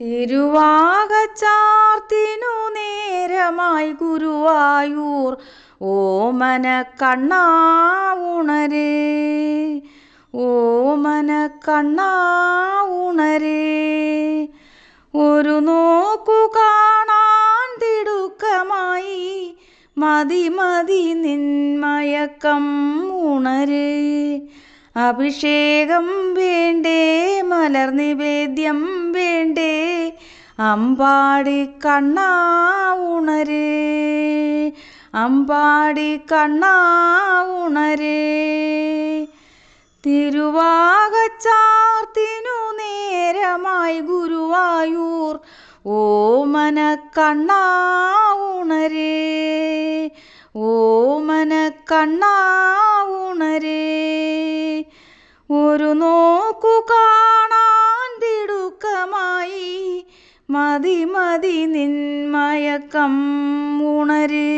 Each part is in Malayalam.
തിരുവാകച്ചാർത്തിനു നേരമായി ഗുരുവായൂർ ഓമന കണ്ണാ ഉണരേ, ഓമന കണ്ണാ ഉണരേ. ഒരു നോക്കു കാണാൻ തിടുക്കമായി മതി മതി നിന്മയക്കം ഉണരേ. അഭിഷേകം വേണ്ടേ, മലർനിവേദ്യം വേണ്ടേ, അമ്പാടി കണ്ണാ ഉണരേ, അമ്പാടി കണ്ണാ ഉണരേ. തിരുവാകച്ചാർത്തിനു നേരമായി ഗുരുവായൂർ ഓമന കണ്ണാ ഉണരേ, ഓമന കണ്ണാ ഉണരേ. ഒരു നോക്കു കാണാൻ തിടുക്കമായി മതി മതി നിന്മയക്കം ഉണരേ.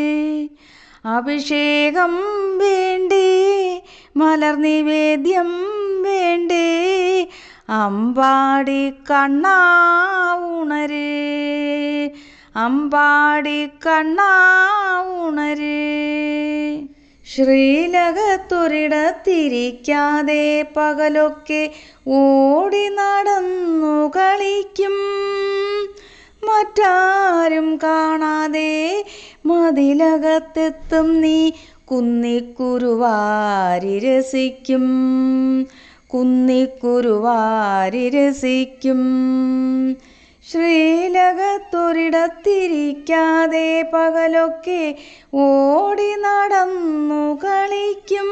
അഭിഷേകം വേണ്ടേ, മലർനിവേദ്യം വേണ്ടേ, അമ്പാടി കണ്ണാ ഉണരേ, അമ്പാടി കണ്ണാ ഉണരേ. ശ്രീലകത്തൊരിടത്തിരിക്കാതെ പകലൊക്കെ ഓടി നടന്നു കളിക്കും, മറ്റാരും കാണാതെ മതിലകത്തെത്തും നീ കുന്നിക്കുരുവാരി രസിക്കും, കുന്നിക്കുരുവാരി രസിക്കും. ശ്രീലകത്തൊരിടത്തിരിക്കാതെ പകലൊക്കെ ഓടി നടന്നു കളിക്കും,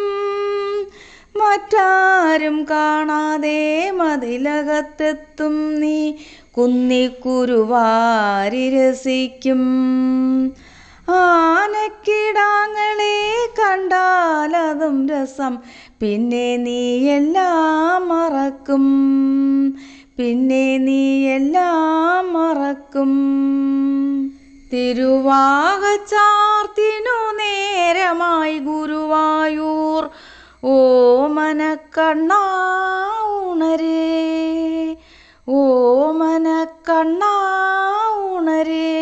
മറ്റാരും കാണാതെ മതിലകത്തെത്തും നീ കുന്നിക്കുരുവാരി രസിക്കും. ആനക്കിടാങ്ങളെ കണ്ടാലതും രസം, പിന്നെ നീ എല്ലാം മറക്കും, പിന്നെ നീ എല്ലാം മറക്കും. തിരുവാകച്ചാർത്തിനു നേരമായി ഗുരുവായൂർ ഓമന കണ്ണാ ഉണരേ, ഓമന കണ്ണാ ഉണരേ.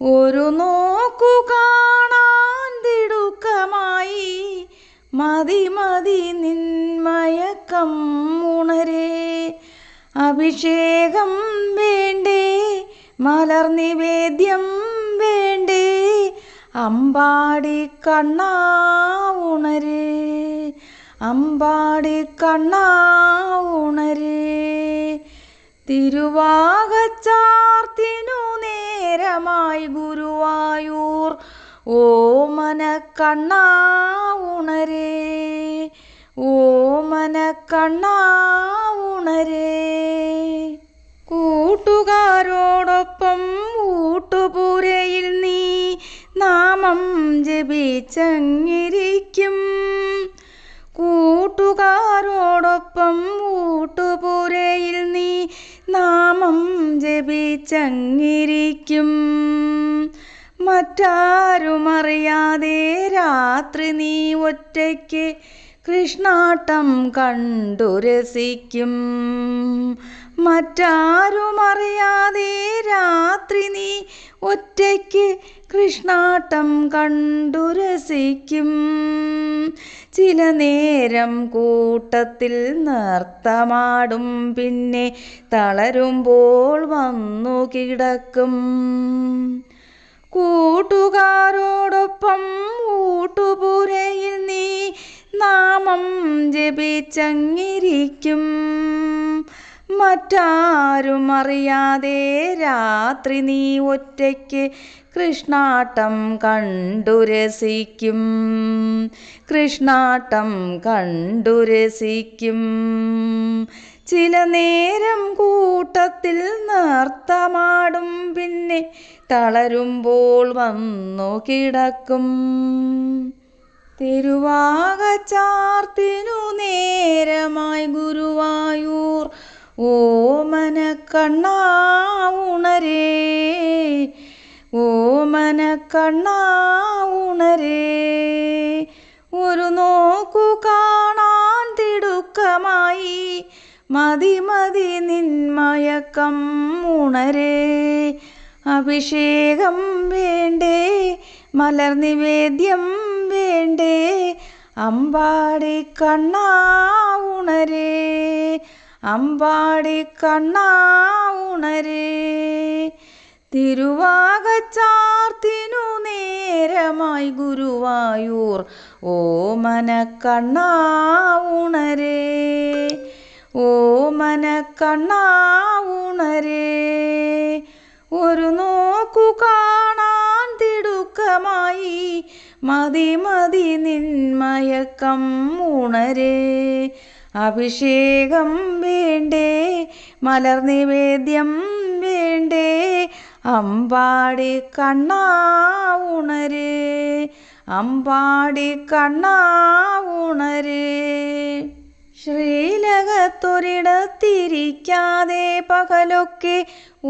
ഒരു നോക്കു കാണാൻ തിടുക്കമായി മതി മതി നിന്മയക്കം ഉണരേ. അഭിഷേകം വേണ്ടേ, മലർനിവേദ്യം വേണ്ടേ, അമ്പാടി കണ്ണാ ഉണരേ, അമ്പാടി കണ്ണാ ഉണരേ. തിരുവാകച്ചാർത്തിനു നേരമായി ഗുരുവായൂർ ഓമന കണ്ണാ ഉണരേ, ഓമന കണ്ണാ ഉണരേ. കൂട്ടുകാരോടൊപ്പം ഊട്ടുപുരയിൽ നീ നാമം ജപിച്ചങ്ങിരിക്കും, കൂട്ടുകാരോടൊപ്പം ഊട്ടുപുരയിൽ നീ നാമം ജപിച്ചങ്ങിരിക്കും. മറ്റാരുമറിയാതെ രാത്രി നീ ഒറ്റയ്ക്ക് കൃഷ്ണാട്ടം കണ്ടു രസിക്കും, മറ്റാരുമറിയാതെ രാത്രി നീ ഒറ്റയ്ക്ക് കൃഷ്ണാട്ടം കണ്ടു രസിക്കും. ചില നേരം കൂട്ടത്തിൽ നൃത്തമാടും, പിന്നെ തളരുമ്പോൾ വന്നു കിടക്കും. കൂട്ടുകാരോടൊപ്പം ഊട്ടുപുരയിൽ നീ നാമം ജപിച്ചങ്ങിരിക്കും, മറ്റാരുമറിയാതെ രാത്രി നീ ഒറ്റയ്ക്ക് കൃഷ്ണാട്ടം കണ്ടു രസിക്കും, കൃഷ്ണാട്ടം കണ്ടു രസിക്കും. ചില നേരം കൂട്ടത്തിൽ നൃത്തമാടും, പിന്നെ തളരുമ്പോൾ വന്നു കിടക്കും. തിരുവാകച്ചാർത്തിനു നേരമായി ഗുരുവായൂർ ഓമന കണ്ണാ ഉണരേ, ഓമന കണ്ണാ ഉണരേ. ഒരു നോക്കു കാണാൻ തിടുക്കമായി മതി മതി നിന്മയ മയക്കം ഉണരേ. അഭിഷേകം വേണ്ടേ, മലർനിവേദ്യം വേണ്ടേ, അമ്പാടി കണ്ണാ ഉണരേ, അമ്പാടി കണ്ണാ ഉണരേ. തിരുവാകച്ചാർത്തിനു നേരമായി ഗുരുവായൂർ ഓമനക്കണ്ണാ ഉണരേ, ഓമനക്കണ്ണാ ഉണരേ. ഒരു നോക്കു കാണാൻ തിടുക്കമായി മതി മതി നിന്മയക്കം ഉണരേ. അഭിഷേകം വേണ്ടേ, മലർനിവേദ്യം വേണ്ടേ, അമ്പാടി കണ്ണാ ഉണരേ, അമ്പാടി കണ്ണാ ഉണരേ. ശ്രീലകത്തൊരിടത്തിരിക്കാതെ പകലൊക്കെ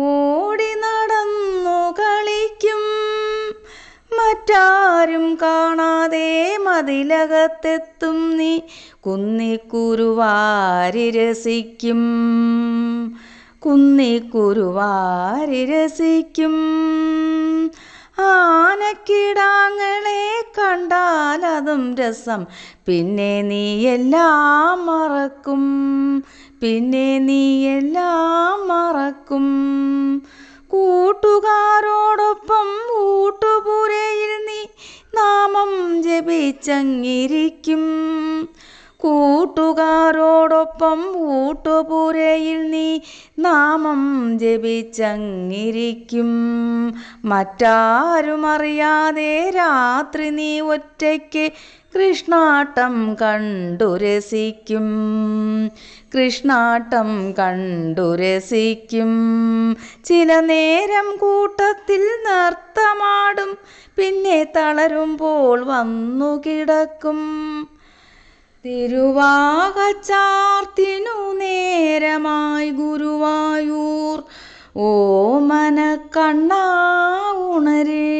ഓടി നടന്നു കളിക്കും. മറ്റാരും കാണാതെ മതിലകത്തെത്തും നീ കുന്നിക്കുരുവാരി രസിക്കും, കുന്നിക്കുരുവാരി രസിക്കും. ആനക്കിടാങ്ങളെ കണ്ടാൽ അതും രസം, പിന്നെ നീ എല്ലാം മറക്കും, പിന്നെ നീ എല്ലാം മറക്കും. കൂട്ടുകാരോടൊപ്പം ഊട്ടുപുരയിൽ നീ നാമം ജപിച്ചങ്ങിരിക്കും, കൂട്ടുകാരോടൊപ്പം ഊട്ടുപുരയിൽ നീ നാമം ജപിച്ചങ്ങിരിക്കും. മറ്റാരും അറിയാതെ രാത്രി നീ ഒറ്റയ്ക്ക് കൃഷ്ണാട്ടം കണ്ടു രസിക്കും, കൃഷ്ണാട്ടം കണ്ടു രസിക്കും. ചില നേരം കൂട്ടത്തിൽ നൃത്തമാടും, പിന്നെ തളരുമ്പോൾ വന്നു കിടക്കും. തിരുവാകച്ചാർത്തിനു നേരമായി ഗുരുവായൂർ ഓമനക്കണ്ണാ ഉണരേ,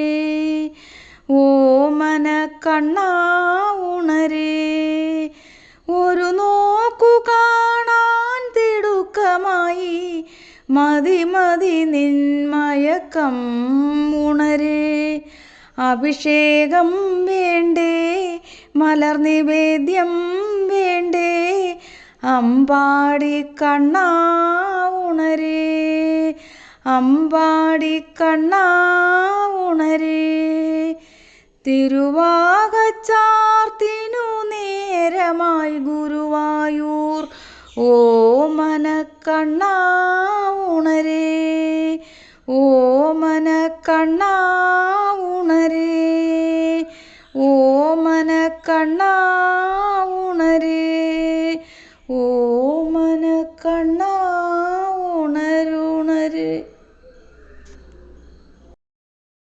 ഓമനക്കണ്ണാ ഉണരേ. ഒരു നോക്കു കാണാൻ തിടുക്കമായി മതി മതി നിന്മയക്കം ഉണരേ. അഭിഷേകം വേണ്ടേ, മലർനിവേദ്യം വേണ്ടേ, അമ്പാടി കണ്ണാ ഉണരേ, അമ്പാടി കണ്ണാ ഉണരേ. തിരുവാകച്ചാർത്തിനു നേരമായി ഗുരുവായൂർ ഓമനക്കണ്ണാ ഉണരേ, ഓമനക്കണ്ണാ ഉണരേ, ഓമനക്കണ്ണാ ഉണരേ. ഓ